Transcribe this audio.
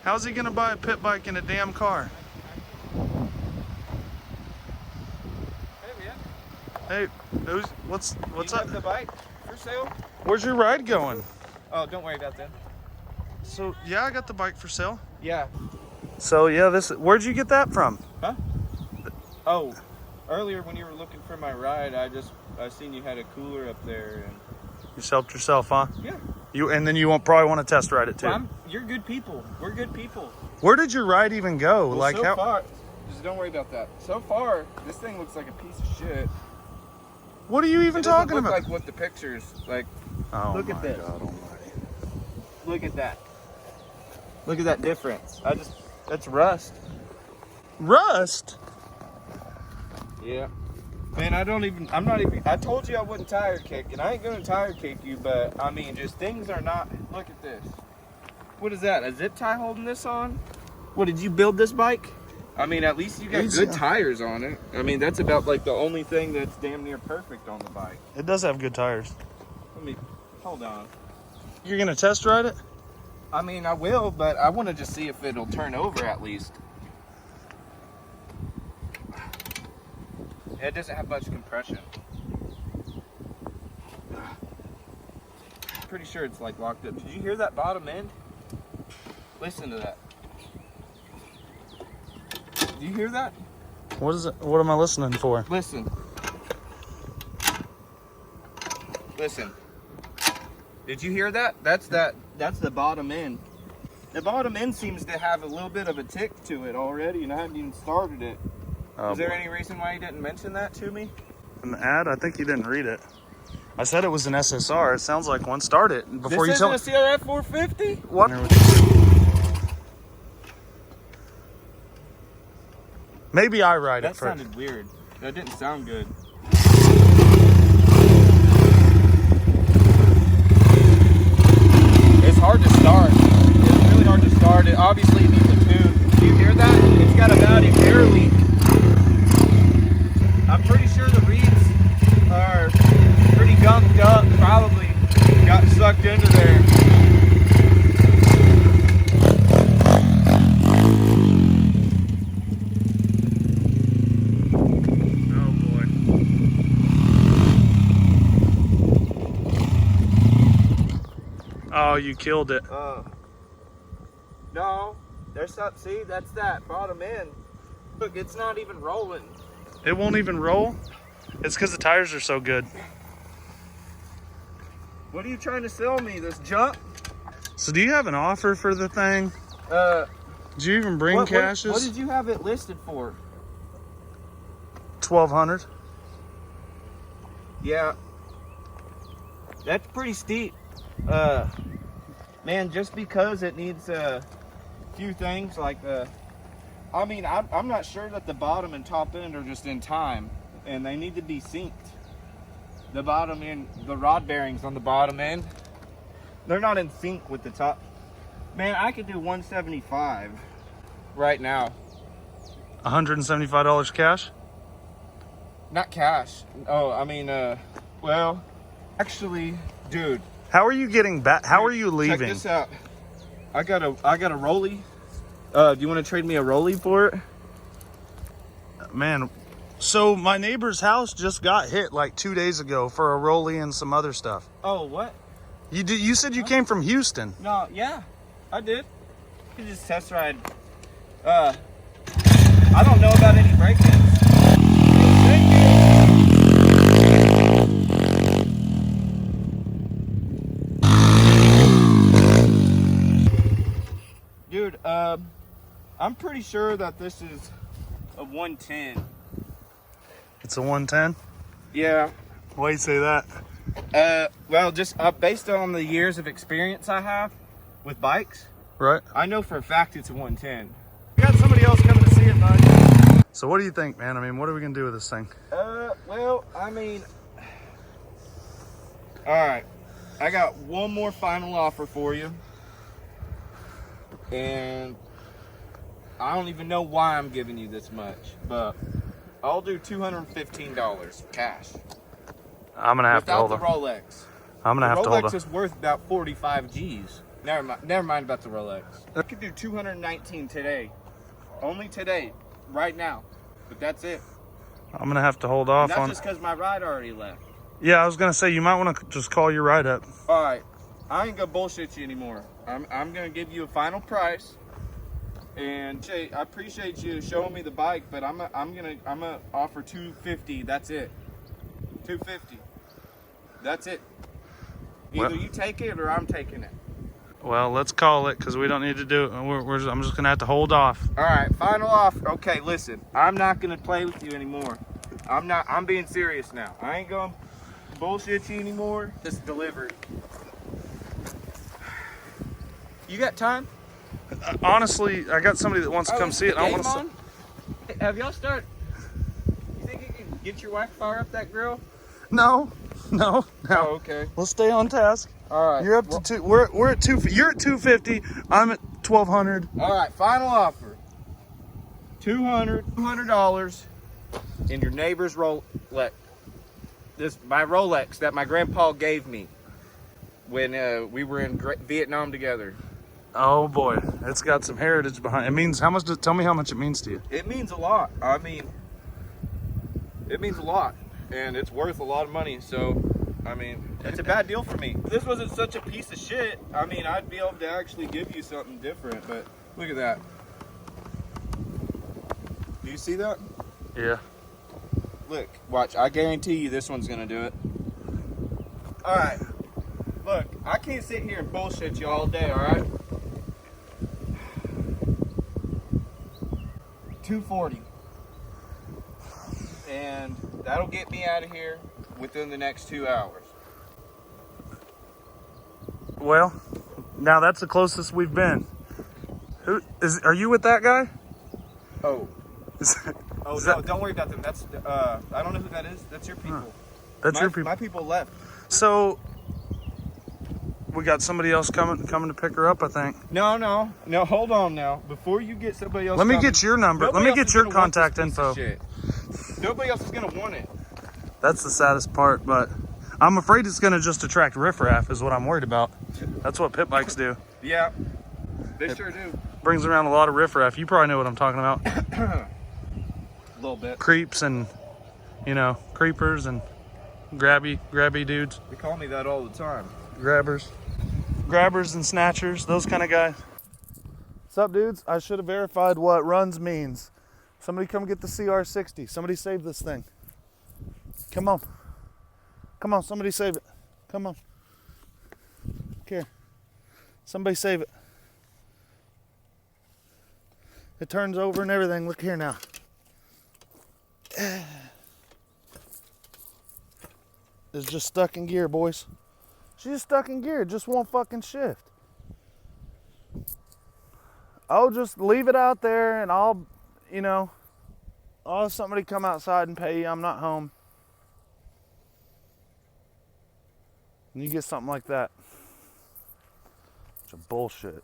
How's he gonna buy a pit bike in a damn car? Hey, what's up? The bike for sale? Where's your ride going? Oh, don't worry about that. So yeah, I got the bike for sale. Yeah. So yeah, where'd you get that from? Huh? Oh, earlier when you were looking for my ride, I seen you had a cooler up there, and You just helped yourself, huh? yeah. And then you probably want to test ride it too. Well, you're good people. We're good people. Where did your ride even go? Well, like so how? far, just don't worry about that. So far, this thing looks like a piece of shit. What are you even talking look about? Like what the pictures like. Oh Look my at this. God Almighty! Look at that. Look at that difference. That's rust. Rust? Yeah. Man, I'm not even, I told you I wouldn't tire kick, and I ain't gonna tire kick you, but I mean, just things are not, look at this. What is that, a zip tie holding this on? What, did you build this bike? I mean, at least you got good tires on it. I mean, that's about like the only thing that's damn near perfect on the bike. It does have good tires. Hold on. You're gonna test ride it? I mean, I will, but I want to just see if it'll turn over at least. It doesn't have much compression. Pretty sure it's like locked up. Did you hear that bottom end? Listen to that. Do you hear that? What is it? What am I listening for? Listen. Listen. Did you hear that? That's the bottom end. The bottom end seems to have a little bit of a tick to it already, and I haven't even started it. Oh, Is there any reason why you didn't mention that to me? An ad? I think you didn't read it. I said it was an SSR. It sounds like one. Start it before This you isn't a CRF 450? What? Maybe I ride it That first. sounded weird. That didn't sound good. It's hard to start. It's really hard to start. It obviously needs a tune. Do you hear that? It's got about a air leak. I'm pretty sure the reeds are pretty gunked up. Probably got sucked into there. Oh, you killed it. No, there's that. See, that's that bottom end. Look, it's not even rolling. It won't even roll? It's because the tires are so good. What are you trying to sell me? This junk? So do you have an offer for the thing? Did you even bring cashes? What did you have it listed for? 1,200. Yeah. That's pretty steep. Man, just because it needs a few things like I mean, I'm not sure that the bottom and top end are just in time, and they need to be synced. The bottom end, the rod bearings on the bottom end, they're not in sync with the top. Man, I could do 175 right now. $175 cash? Not cash. Oh, I mean, well, actually, dude. How are you getting back? How are you leaving? Check this out. I got a rollie. Do you want to trade me a rollie for it? Man, so my neighbor's house just got hit like 2 days ago for a rollie and some other stuff. Oh, what? You said you came from Houston. No, yeah, I did. You just test ride. I don't know about any break-ins. Dude, I'm pretty sure that this is a 110. It's a 110? Yeah. Why you say that? Well, just based on the years of experience I have with bikes, Right. I know for a fact it's a 110. We got somebody else coming to see it, bud. So what do you think, man? I mean, what are we gonna do with this thing? Well, I mean, all right. I got one more final offer for you. And I don't even know why I'm giving you this much, but I'll do $215 cash. I'm gonna have to hold without the Rolex. I'm gonna have to hold Rolex is worth about 45 G's. Never mind about the Rolex. I could do 219 today. Only today. Right now. But that's it. I'm going to have to hold off and that's on... just because my ride already left. Yeah, I was going to say, you might want to just call your ride up. All right. I ain't going to bullshit you anymore. I'm going to give you a final price. And I appreciate you showing me the bike, but I'm gonna offer $250. That's it. $250. That's it. Either you take it or I'm taking it. Well, let's call it because we don't need to do it. I'm just gonna have to hold off. All right, final offer. Okay, listen. I'm not gonna play with you anymore. I'm being serious now. I ain't gonna bullshit you anymore. Just deliver it. You got time? Honestly, I got somebody that wants to come see it. I want to. Have y'all started? You think you can get your wife fire up that grill? No. Oh, okay. Let's stay on task. All right. You're up to two. We're at two. You're at 250. I'm at 1200. All right. Final offer. $200 in your neighbor's Rolex. My Rolex that my grandpa gave me when we were in Vietnam together. Oh boy, it's got some heritage behind it. It means how much? Tell me how much it means to you. It means a lot. I mean, it means a lot, and it's worth a lot of money. So, I mean, it's a bad deal for me. If this wasn't such a piece of shit, I mean, I'd be able to actually give you something different. But look at that. Do you see that? Yeah. Look, watch. I guarantee you, this one's gonna do it. All right. Look, I can't sit here and bullshit you all day. All right. 240, and that'll get me out of here within the next 2 hours. Well, now that's the closest we've been. Are you with that guy? Oh. No, don't worry about them. That's I don't know who that is. That's your people. That's your people. My people left. So we got somebody else coming to pick her up, I think. No. Hold on now. Before you get somebody else. Let me get your number. Let me get your contact info. Nobody else is gonna want it. That's the saddest part, but I'm afraid it's gonna just attract riffraff. Is what I'm worried about. That's what pit bikes do. Yeah, they sure do. Brings around a lot of riffraff. You probably know what I'm talking about. A little bit. Creeps and creepers and grabby dudes. They call me that all the time. Grabbers and snatchers, those kind of guys. What's up, dudes? I should have verified what runs means. Somebody come get the CR60. Somebody save this thing. Come on, somebody save it. Come on. Here. Somebody save it. It turns over and everything. Look here now. It's just stuck in gear, boys. She's just stuck in gear. It just won't fucking shift. Oh, just leave it out there and I'll have somebody come outside and pay you. I'm not home. And you get something like that. It's a bullshit.